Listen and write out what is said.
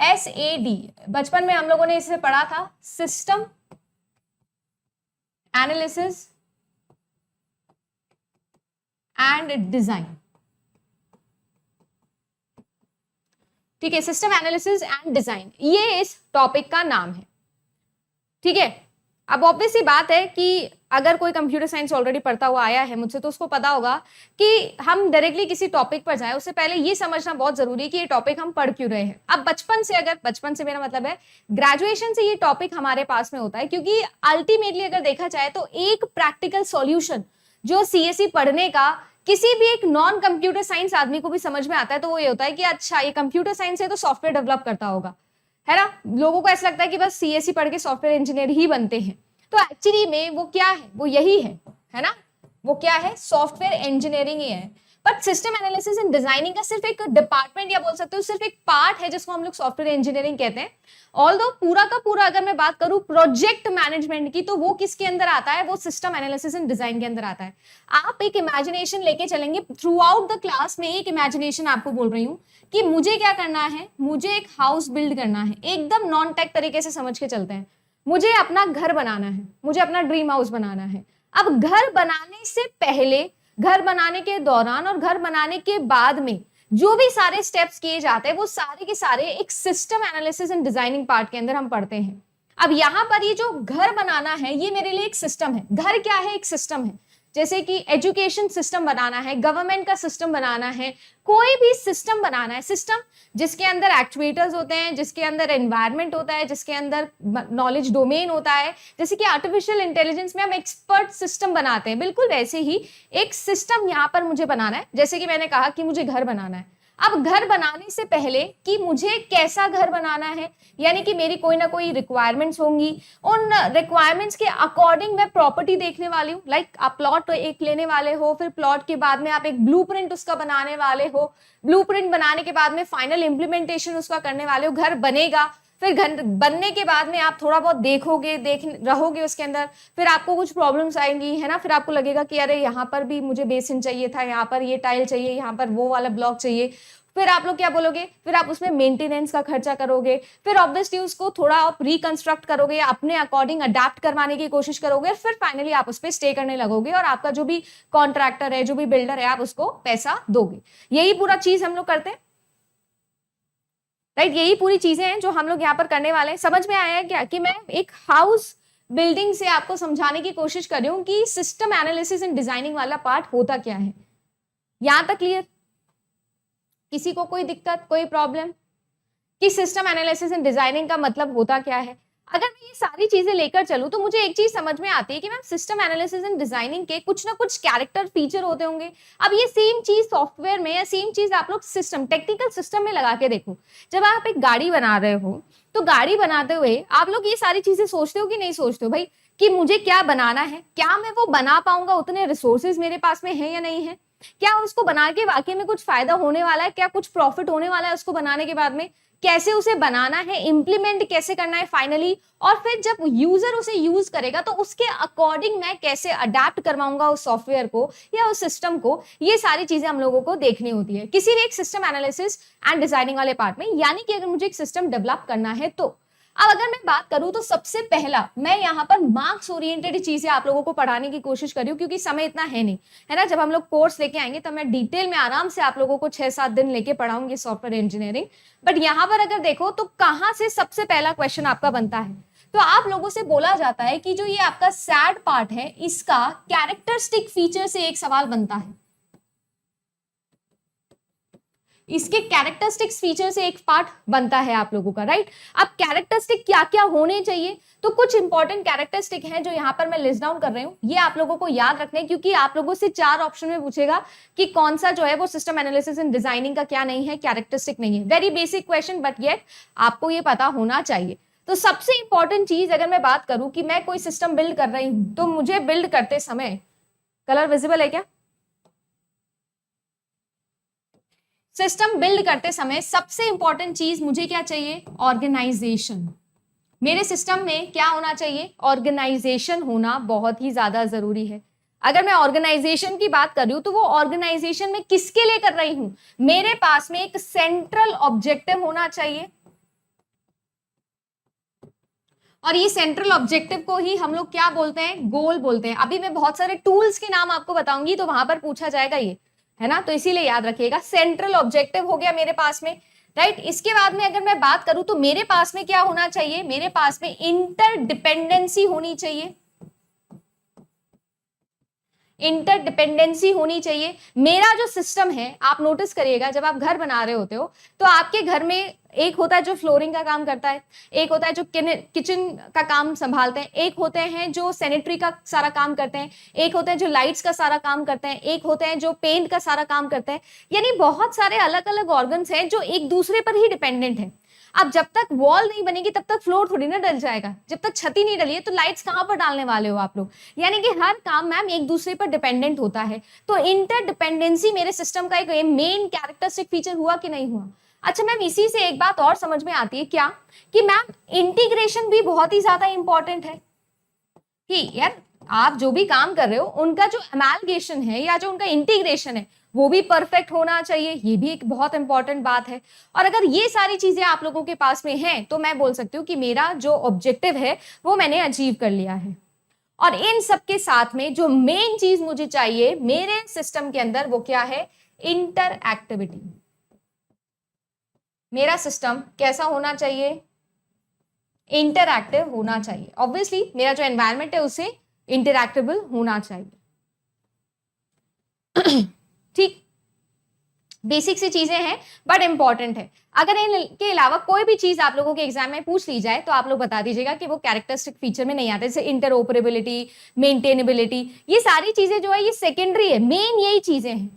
SAD, बचपन में हम लोगों ने इसे पढ़ा था, सिस्टम एनालिसिस एंड डिजाइन। ठीक है, सिस्टम एनालिसिस एंड डिजाइन, ये इस टॉपिक का नाम है। ठीक है, अब ऑब्वियस सी बात है कि अगर कोई कंप्यूटर साइंस ऑलरेडी पढ़ता हुआ आया है मुझसे तो उसको पता होगा कि हम डायरेक्टली किसी टॉपिक पर जाए उससे पहले ये समझना बहुत जरूरी है कि ये टॉपिक हम पढ़ क्यों रहे हैं। अब बचपन से मेरा मतलब है ग्रेजुएशन से ये टॉपिक हमारे पास में होता है, क्योंकि अल्टीमेटली अगर देखा जाए तो एक प्रैक्टिकल सॉल्यूशन जो सीएसई पढ़ने का किसी भी एक नॉन कंप्यूटर साइंस आदमी को भी समझ में आता है तो वो ये होता है कि अच्छा ये कंप्यूटर साइंस है तो सॉफ्टवेयर डेवलप करता होगा, है ना। लोगों को ऐसा लगता है कि बस सीएसई पढ़ के सॉफ्टवेयर इंजीनियर ही बनते हैं, तो एक्चुअली में वो क्या है, वो यही है ना, वो क्या है, सॉफ्टवेयर इंजीनियरिंग ही है। But system analysis and designing का सिर्फ एक डिपार्टमेंट या बोल सकते हो सिर्फ एक पार्ट है जिसको हम लोग सॉफ्टवेयर इंजीनियरिंग कहते हैं। ऑल्दो पूरा का पूरा अगर मैं बात करूं प्रोजेक्ट मैनेजमेंट की तो वो किसके अंदर आता है, वो सिस्टम एनालिसिस एंड डिजाइन के अंदर आता है। आप एक इमेजिनेशन लेके चलेंगे थ्रू आउट द क्लास में, एक इमेजिनेशन आपको बोल रही हूँ कि मुझे क्या करना है, मुझे एक हाउस बिल्ड करना है, एकदम नॉन टेक तरीके से समझ के चलते हैं। मुझे अपना घर बनाना है, मुझे अपना ड्रीम हाउस बनाना है। अब घर बनाने से पहले, घर बनाने के दौरान और घर बनाने के बाद में जो भी सारे स्टेप्स किए जाते हैं वो सारे के सारे एक system analysis and designing part के अंदर हम पढ़ते हैं। अब यहाँ पर ये जो घर बनाना है ये मेरे लिए एक सिस्टम है। घर क्या है, एक सिस्टम है। जैसे कि एजुकेशन सिस्टम बनाना है, गवर्नमेंट का सिस्टम बनाना है, कोई भी सिस्टम बनाना है, सिस्टम जिसके अंदर एक्चुएटर्स होते हैं, जिसके अंदर एनवायरनमेंट होता है, जिसके अंदर नॉलेज डोमेन होता है। जैसे कि आर्टिफिशियल इंटेलिजेंस में हम एक्सपर्ट सिस्टम बनाते हैं, बिल्कुल वैसे ही एक सिस्टम यहाँ पर मुझे बनाना है। जैसे कि मैंने कहा कि मुझे घर बनाना है। अब घर बनाने से पहले कि मुझे कैसा घर बनाना है, यानी कि मेरी कोई ना कोई रिक्वायरमेंट्स होंगी, उन रिक्वायरमेंट्स के अकॉर्डिंग मैं प्रॉपर्टी देखने वाली हूँ। लाइक आप प्लॉट एक लेने वाले हो, फिर प्लॉट के बाद में आप एक ब्लूप्रिंट उसका बनाने वाले हो, ब्लूप्रिंट बनाने के बाद में फाइनल इंप्लीमेंटेशन उसका करने वाले हो, घर बनेगा। फिर घर बनने के बाद में आप थोड़ा बहुत देख रहोगे उसके अंदर, फिर आपको कुछ प्रॉब्लम्स आएंगी, है ना। फिर आपको लगेगा कि अरे यहाँ पर भी मुझे बेसिन चाहिए था, यहाँ पर ये टाइल चाहिए, यहाँ पर वो वाला ब्लॉक चाहिए। फिर आप लोग क्या बोलोगे, फिर आप उसमें मेंटेनेंस का खर्चा करोगे, फिर ऑब्वियसली उसको थोड़ा आप रिकंस्ट्रक्ट करोगे, अपने अकॉर्डिंग अडेप्ट करवाने की कोशिश करोगे, फिर फाइनली आप उस पर स्टे करने लगोगे और आपका जो भी कॉन्ट्रैक्टर है, जो भी बिल्डर है, आप उसको पैसा दोगे। यही पूरा चीज हम लोग करते हैं, राइट। यही पूरी चीजें हैं जो हम लोग यहाँ पर करने वाले हैं। समझ में आया है क्या कि मैं एक हाउस बिल्डिंग से आपको समझाने की कोशिश कर रही हूँ कि सिस्टम एनालिसिस एंड डिजाइनिंग वाला पार्ट होता क्या है। यहां तक क्लियर? किसी को कोई दिक्कत, कोई प्रॉब्लम कि सिस्टम एनालिसिस एंड डिजाइनिंग का मतलब होता क्या है? अगर मैं ये सारी चीजें लेकर चलूं तो मुझे एक चीज समझ में आती है कि ma'am system analysis and designing के कुछ ना कुछ कैरेक्टर फीचर होते होंगे। अब ये सेम चीज सॉफ्टवेयर में या सेम चीज आप लोग सिस्टम, टेक्निकल सिस्टम में लगा के देखो। जब आप एक गाड़ी बना रहे हो तो गाड़ी बनाते हुए आप लोग ये सारी चीजें सोचते हो कि नहीं सोचते हो भाई कि मुझे क्या बनाना है, क्या मैं वो बना पाऊंगा, उतने रिसोर्सेज मेरे पास में है या नहीं है, क्या उसको बना के वाकई में कुछ फायदा होने वाला है, क्या कुछ प्रॉफिट होने वाला है उसको बनाने के बाद में, कैसे उसे बनाना है, इंप्लीमेंट कैसे करना है फाइनली, और फिर जब यूजर उसे यूज करेगा तो उसके अकॉर्डिंग मैं कैसे अडेप्ट करवाऊंगा उस सॉफ्टवेयर को या उस सिस्टम को। ये सारी चीजें हम लोगों को देखनी होती है किसी भी एक सिस्टम एनालिसिस एंड डिजाइनिंग वाले पार्ट में। यानी कि अगर मुझे एक सिस्टम डेवलप करना है तो अब अगर मैं बात करूं तो सबसे पहला मैं यहाँ पर मार्क्स ओरिएंटेड चीजें आप लोगों को पढ़ाने की कोशिश कर रही हूँ, क्योंकि समय इतना है नहीं, है ना। जब हम लोग कोर्स लेके आएंगे तो मैं डिटेल में आराम से आप लोगों को 6-7 दिन लेके पढ़ाऊंगी सॉफ्टवेयर इंजीनियरिंग। बट यहाँ पर अगर देखो तो कहाँ से सबसे पहला क्वेश्चन आपका बनता है, तो आप लोगों से बोला जाता है कि जो ये आपका सैड पार्ट है इसका कैरेक्टरिस्टिक फीचर से एक सवाल बनता है। इसके कैरेक्टरिस्टिक्स फीचर से एक पार्ट बनता है आप लोगों का, राइट। अब कैरेक्टरिस्टिक क्या क्या होने चाहिए, तो कुछ इंपॉर्टेंट कैरेक्टरिस्टिक हैं जो यहाँ पर मैं लिस्ट डाउन कर रही हूँ, ये आप लोगों को याद रखने हैं, क्योंकि आप लोगों से 4 ऑप्शन में पूछेगा कि कौन सा जो है वो सिस्टम एनालिसिस एंड डिजाइनिंग का क्या नहीं है, कैरेक्टरिस्टिक नहीं है। Very basic question but yet आपको ये पता होना चाहिए। तो सबसे इंपॉर्टेंट चीज अगर मैं बात करूं कि मैं कोई सिस्टम बिल्ड कर रही हूं तो मुझे बिल्ड करते समय, कलर विजिबल है क्या? सिस्टम बिल्ड करते समय सबसे इंपॉर्टेंट चीज मुझे क्या चाहिए? ऑर्गेनाइजेशन। मेरे सिस्टम में क्या होना चाहिए? ऑर्गेनाइजेशन होना बहुत ही ज्यादा जरूरी है। अगर मैं ऑर्गेनाइजेशन की बात कर रही हूं तो वो ऑर्गेनाइजेशन में किसके लिए कर रही हूं? मेरे पास में एक सेंट्रल ऑब्जेक्टिव होना चाहिए, और ये सेंट्रल ऑब्जेक्टिव को ही हम लोग क्या बोलते हैं, गोल बोलते हैं। अभी मैं बहुत सारे टूल्स के नाम आपको बताऊंगी तो वहां पर पूछा जाएगा ये, है ना, तो इसीलिए याद रखिएगा। सेंट्रल ऑब्जेक्टिव हो गया मेरे पास में, राइट। इसके बाद में अगर मैं बात करूं तो मेरे पास में क्या होना चाहिए, मेरे पास में इंटरडिपेंडेंसी होनी चाहिए, इंटरडिपेंडेंसी होनी चाहिए। मेरा जो सिस्टम है, आप नोटिस करिएगा जब आप घर बना रहे होते हो तो आपके घर में एक होता है जो फ्लोरिंग का काम करता है, एक होता है जो किचन का काम संभालते हैं, एक होते हैं जो सैनिटरी का सारा काम करते हैं, एक होते हैं जो लाइट्स का सारा काम करते हैं, एक होते हैं जो पेंट का सारा काम करते हैं। यानी बहुत सारे अलग अलग ऑर्गन्स हैं जो एक दूसरे पर ही डिपेंडेंट है। अब जब तक वॉल नहीं बनेगी तब तक फ्लोर थोड़ी ना डल जाएगा, जब तक छत नहीं डली है तो लाइट्स कहां पर डालने वाले हो आप लोग। यानी कि हर काम मैम एक दूसरे पर डिपेंडेंट होता है। तो इंटरडिपेंडेंसी मेरे सिस्टम का एक मेन कैरेक्टरिस्टिक फीचर हुआ कि नहीं हुआ। अच्छा मैम, इसी से एक बात और समझ में आती है क्या, कि मैम इंटीग्रेशन भी बहुत ही ज्यादा इंपॉर्टेंट है कि यार आप जो भी काम कर रहे हो उनका जो अमैलगेशन है या जो उनका इंटीग्रेशन है वो भी परफेक्ट होना चाहिए। ये भी एक बहुत इंपॉर्टेंट बात है। और अगर ये सारी चीजें आप लोगों के पास में हैं तो मैं बोल सकती हूँ कि मेरा जो ऑब्जेक्टिव है वो मैंने अचीव कर लिया है। और इन सब के साथ में जो मेन चीज मुझे चाहिए मेरे सिस्टम के अंदर वो क्या है, इंटरएक्टिविटी। मेरा सिस्टम कैसा होना चाहिए, इंटरएक्टिव होना चाहिए। ऑब्वियसली मेरा जो एनवायरनमेंट है उसे इंटरएक्टेबल होना चाहिए। ठीक, बेसिक सी चीजें हैं बट इंपॉर्टेंट है। अगर इनके अलावा कोई भी चीज आप लोगों के एग्जाम में पूछ ली जाए तो आप लोग बता दीजिएगा कि वो कैरेक्टरिस्टिक फीचर में नहीं आते, जैसे इंटरऑपरेबिलिटी, मेंटेनेबिलिटी, ये सारी चीजें जो है ये सेकेंडरी है, मेन यही चीजें हैं।